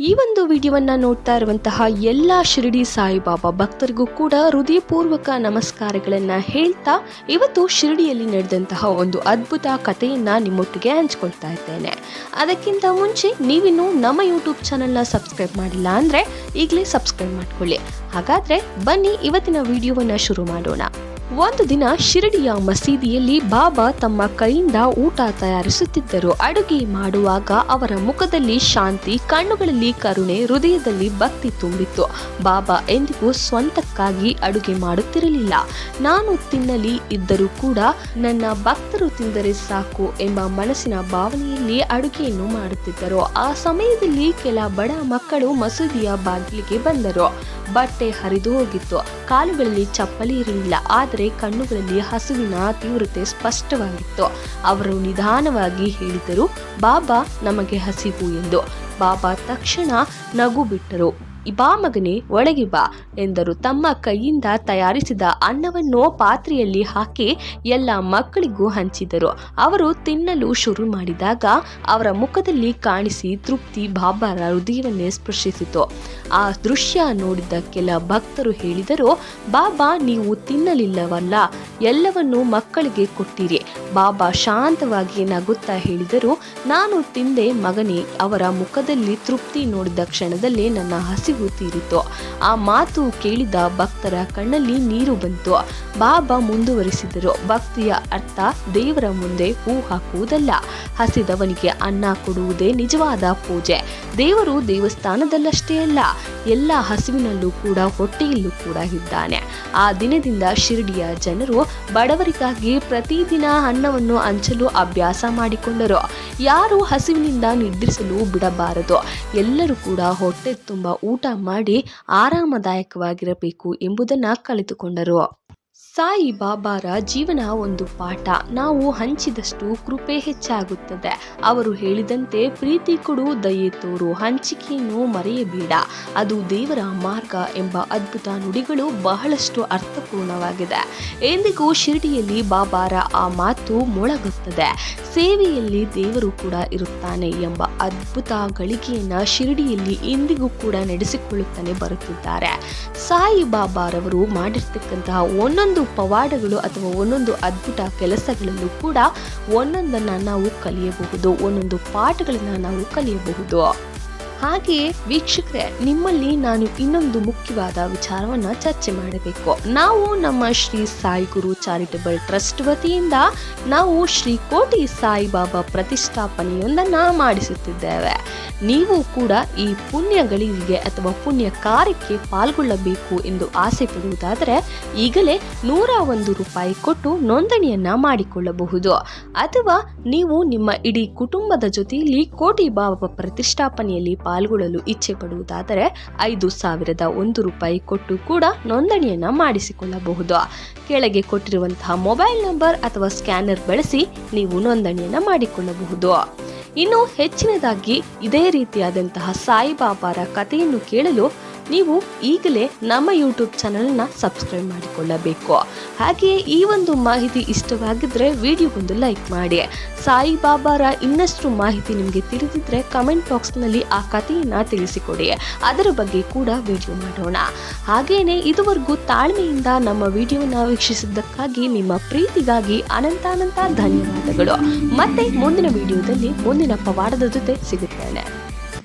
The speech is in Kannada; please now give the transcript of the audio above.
ಈ ಒಂದು ವಿಡಿಯೋವನ್ನ ನೋಡ್ತಾ ಇರುವಂತಹ ಎಲ್ಲ ಶಿರಡಿ ಸಾಯಿಬಾಬಾ ಭಕ್ತರಿಗೂ ಕೂಡ ಹೃದಯಪೂರ್ವಕ ನಮಸ್ಕಾರಗಳನ್ನ ಹೇಳ್ತಾ ಇವತ್ತು ಶಿರಡಿಯಲ್ಲಿ ನಡೆದಂತಹ ಒಂದು ಅದ್ಭುತ ಕಥೆಯನ್ನ ನಿಮ್ಮೊಟ್ಟಿಗೆ ಹಂಚ್ಕೊಳ್ತಾ ಇದ್ದೇನೆ. ಅದಕ್ಕಿಂತ ಮುಂಚೆ ನೀವಿನ್ನು ನಮ್ಮ ಯೂಟ್ಯೂಬ್ ಚಾನೆಲ್ನ ಸಬ್ಸ್ಕ್ರೈಬ್ ಮಾಡಿಲ್ಲ ಅಂದ್ರೆ ಈಗಲೇ ಸಬ್ಸ್ಕ್ರೈಬ್ ಮಾಡ್ಕೊಳ್ಳಿ. ಹಾಗಾದ್ರೆ ಬನ್ನಿ ಇವತ್ತಿನ ವಿಡಿಯೋವನ್ನ ಶುರು ಮಾಡೋಣ. ಒಂದು ದಿನ ಶಿರಡಿಯ ಮಸೀದಿಯಲ್ಲಿ ಬಾಬಾ ತಮ್ಮ ಕೈಯಿಂದ ಊಟ ತಯಾರಿಸುತ್ತಿದ್ದರು. ಅಡುಗೆ ಮಾಡುವಾಗ ಅವರ ಮುಖದಲ್ಲಿ ಶಾಂತಿ, ಕಣ್ಣುಗಳಲ್ಲಿ ಕರುಣೆ, ಹೃದಯದಲ್ಲಿ ಭಕ್ತಿ ತುಂಬಿತ್ತು. ಬಾಬಾ ಎಂದಿಗೂ ಸ್ವಂತಕ್ಕಾಗಿ ಅಡುಗೆ ಮಾಡುತ್ತಿರಲಿಲ್ಲ. ನಾನು ತಿನ್ನಲಿ ಇದ್ದರೂ ಕೂಡ ನನ್ನ ಭಕ್ತರು ತಿಂದರೆ ಸಾಕು ಎಂಬ ಮನಸ್ಸಿನ ಭಾವನೆಯಲ್ಲಿ ಅಡುಗೆಯನ್ನು ಮಾಡುತ್ತಿದ್ದರು. ಆ ಸಮಯದಲ್ಲಿ ಕೆಲ ಬಡ ಮಕ್ಕಳು ಮಸೀದಿಯ ಬಾಗಿಲಿಗೆ ಬಂದರು. ಬಟ್ಟೆ ಹರಿದು ಹೋಗಿತ್ತು, ಕಾಲುಗಳಲ್ಲಿ ಚಪ್ಪಲಿ ಇರಲಿಲ್ಲ, ಆದರೆ ಕಣ್ಣುಗಳಲ್ಲಿ ಹಸುವಿನ ತೀವ್ರತೆ ಸ್ಪಷ್ಟವಾಗಿತ್ತು. ಅವರು ನಿಧಾನವಾಗಿ ಹೇಳಿದರು, ಬಾಬಾ ನಮಗೆ ಹಸಿವು ಎಂದು. ಬಾಬಾ ತಕ್ಷಣ ನಗು ಬಿಟ್ಟರು. ಬಾ ಮಗನೇ, ಒಳಗೆ ಬಾ ಎಂದರು. ತಮ್ಮ ಕೈಯಿಂದ ತಯಾರಿಸಿದ ಅನ್ನವನ್ನು ಪಾತ್ರೆಯಲ್ಲಿ ಹಾಕಿ ಎಲ್ಲ ಮಕ್ಕಳಿಗೂ ಹಂಚಿದರು. ಅವರು ತಿನ್ನಲು ಶುರು ಮಾಡಿದಾಗ ಅವರ ಮುಖದಲ್ಲಿ ಕಾಣಿಸಿ ತೃಪ್ತಿ ಬಾಬಾರ ಹೃದಯವನ್ನೇ ಸ್ಪರ್ಶಿಸಿತು. ಆ ದೃಶ್ಯ ನೋಡಿದ ಕೆಲ ಭಕ್ತರು ಹೇಳಿದರು, ಬಾಬಾ ನೀವು ತಿನ್ನಲಿಲ್ಲವಲ್ಲ, ಎಲ್ಲವನ್ನೂ ಮಕ್ಕಳಿಗೆ ಕೊಟ್ಟಿರಿ. ಬಾಬಾ ಶಾಂತವಾಗಿ ನಗುತ್ತಾ ಹೇಳಿದರು, ನಾನು ತಿಂದೆ ಮಗನೇ. ಅವರ ಮುಖದಲ್ಲಿ ತೃಪ್ತಿ ನೋಡಿದ ಕ್ಷಣದಲ್ಲೇ ನನ್ನ ಹಸಿವು ತೀರಿತು. ಆ ಮಾತು ಕೇಳಿದ ಭಕ್ತರ ಕಣ್ಣಲ್ಲಿ ನೀರು ಬಂತು. ಬಾಬಾ ಮುಂದುವರಿಸಿದರು, ಭಕ್ತಿಯ ಅರ್ಥ ದೇವರ ಮುಂದೆ ಹೂ ಹಾಕುವುದಲ್ಲ, ಹಸಿದವನಿಗೆ ಅನ್ನ ಕೊಡುವುದೇ ನಿಜವಾದ ಪೂಜೆ. ದೇವರು ದೇವಸ್ಥಾನದಲ್ಲಷ್ಟೇ ಅಲ್ಲ, ಎಲ್ಲ ಹಸಿವಿನಲ್ಲೂ ಕೂಡ ಹೊಟ್ಟೆಯಲ್ಲೂ ಕೂಡ ಇದ್ದಾನೆ. ಆ ದಿನದಿಂದ ಶಿರಡಿಯ ಜನರು ಬಡವರಿಗಾಗಿ ಪ್ರತಿದಿನ ಅನ್ನವನ್ನು ಹಂಚಲು ಅಭ್ಯಾಸ ಮಾಡಿಕೊಂಡರು. ಯಾರು ಹಸಿವಿನಿಂದ ನಿದ್ರಿಸಲು ಬಿಡಬಾರದು. ಎಲ್ಲರೂ ಕೂಡ ಹೊಟ್ಟೆ ತುಂಬ ಊಟ ಮಾಡಿ ಆರಾಮದಾಯಕವಾಗಿರಬೇಕು ಎಂಬುದನ್ನು ಕಲಿತುಕೊಂಡರು. ಸಾಯಿ ಬಾಬಾರ ಜೀವನ ಒಂದು ಪಾಠ. ನಾವು ಹಂಚಿದಷ್ಟು ಕೃಪೆ ಹೆಚ್ಚಾಗುತ್ತದೆ. ಅವರು ಹೇಳಿದಂತೆ ಪ್ರೀತಿ ಕೊಡು, ದಯೆ ತೋರು, ಹಂಚಿಕೆಯನ್ನು ಮರೆಯಬೇಡ, ಅದು ದೇವರ ಮಾರ್ಗ ಎಂಬ ಅದ್ಭುತ ನುಡಿಗಳು ಬಹಳಷ್ಟು ಅರ್ಥಪೂರ್ಣವಾಗಿದೆ. ಎಂದಿಗೂ ಶಿರಡಿಯಲ್ಲಿ ಬಾಬಾರ ಆ ಮಾತು ಮೊಳಗುತ್ತದೆ. ಸೇವೆಯಲ್ಲಿ ದೇವರು ಕೂಡ ಇರುತ್ತಾನೆ ಎಂಬ ಅದ್ಭುತ ಗಳಿಗೆಯನ್ನ ಶಿರಡಿಯಲ್ಲಿ ಇಂದಿಗೂ ಕೂಡ ನಡೆಸಿಕೊಳ್ಳುತ್ತಾನೆ ಬರುತ್ತಿದ್ದಾರೆ. ಸಾಯಿ ಬಾಬಾರವರು ಮಾಡಿರ್ತಕ್ಕಂತಹ ಒಂದೊಂದು ಪವಾಡಗಳು ಅಥವಾ ಒಂದೊಂದು ಅದ್ಭುತ ಕೆಲಸಗಳಲ್ಲೂ ಕೂಡ ಒಂದೊಂದನ್ನು ನಾವು ಕಲಿಯಬಹುದು, ಒಂದೊಂದು ಪಾಠಗಳನ್ನು ನಾವು ಕಲಿಯಬಹುದು. ಹಾಗೆಯೇ ವೀಕ್ಷಕರೇ, ನಿಮ್ಮಲ್ಲಿ ನಾನು ಇನ್ನೊಂದು ಮುಖ್ಯವಾದ ವಿಚಾರವನ್ನು ಚರ್ಚೆ ಮಾಡಬೇಕು. ನಾವು ನಮ್ಮ ಶ್ರೀ ಸಾಯಿ ಗುರು ಚಾರಿಟಬಲ್ ಟ್ರಸ್ಟ್ ವತಿಯಿಂದ ನಾವು ಶ್ರೀ ಕೋಟಿ ಸಾಯಿಬಾಬಾ ಪ್ರತಿಷ್ಠಾಪನೆಯೊಂದನ್ನು ಮಾಡಿಸುತ್ತಿದ್ದೇವೆ. ನೀವು ಕೂಡ ಈ ಪುಣ್ಯಗಳಿಗೆ ಅಥವಾ ಪುಣ್ಯ ಕಾರ್ಯಕ್ಕೆ ಪಾಲ್ಗೊಳ್ಳಬೇಕು ಎಂದು ಆಸೆ ಪಡುವುದಾದರೆ ಈಗಲೇ 101 ರೂಪಾಯಿ ಕೊಟ್ಟು ನೋಂದಣಿಯನ್ನ ಮಾಡಿಕೊಳ್ಳಬಹುದು. ಅಥವಾ ನೀವು ನಿಮ್ಮ ಇಡೀ ಕುಟುಂಬದ ಜೊತೆಯಲ್ಲಿ ಕೋಟಿ ಬಾಬಾ ಪ್ರತಿಷ್ಠಾಪನೆಯಲ್ಲಿ ಪಾಲ್ಗೊಳ್ಳಲು ಇಚ್ಛೆ ಪಡುವುದಾದರೆ 5,001 ರೂಪಾಯಿ ಕೊಟ್ಟು ಕೂಡ ನೋಂದಣಿಯನ್ನ ಮಾಡಿಸಿಕೊಳ್ಳಬಹುದು. ಕೆಳಗೆ ಕೊಟ್ಟಿರುವಂತಹ ಮೊಬೈಲ್ ನಂಬರ್ ಅಥವಾ ಸ್ಕ್ಯಾನರ್ ಬಳಸಿ ನೀವು ನೋಂದಣಿಯನ್ನ ಮಾಡಿಕೊಳ್ಳಬಹುದು. ಇನ್ನು ಹೆಚ್ಚಿನದಾಗಿ ಇದೇ ರೀತಿಯಾದಂತಹ ಸಾಯಿಬಾಬಾರ ಕಥೆಯನ್ನು ಕೇಳಲು ನೀವು ಈಗಲೇ ನಮ್ಮ ಯೂಟ್ಯೂಬ್ ಚಾನಲ್ನ ಸಬ್ಸ್ಕ್ರೈಬ್ ಮಾಡಿಕೊಳ್ಳಬೇಕು. ಹಾಗೆಯೇ ಈ ಒಂದು ಮಾಹಿತಿ ಇಷ್ಟವಾಗಿದ್ದರೆ ವಿಡಿಯೋಗೊಂದು ಲೈಕ್ ಮಾಡಿ. ಸಾಯಿಬಾಬಾರ ಇನ್ನಷ್ಟು ಮಾಹಿತಿ ನಿಮಗೆ ತಿಳಿದಿದ್ರೆ ಕಮೆಂಟ್ ಬಾಕ್ಸ್ನಲ್ಲಿ ಆ ಕಥೆಯನ್ನು ತಿಳಿಸಿಕೊಡಿ, ಅದರ ಬಗ್ಗೆ ಕೂಡ ವಿಡಿಯೋ ಮಾಡೋಣ. ಹಾಗೇನೆ ಇದುವರೆಗೂ ತಾಳ್ಮೆಯಿಂದ ನಮ್ಮ ವಿಡಿಯೋನ ವೀಕ್ಷಿಸಿದ್ದಕ್ಕಾಗಿ ನಿಮ್ಮ ಪ್ರೀತಿಗಾಗಿ ಅನಂತ ಧನ್ಯವಾದಗಳು. ಮತ್ತೆ ಮುಂದಿನ ವಿಡಿಯೋದಲ್ಲಿ ಮುಂದಿನ ಪವಾಡದ ಜೊತೆ ಸಿಗುತ್ತೇನೆ.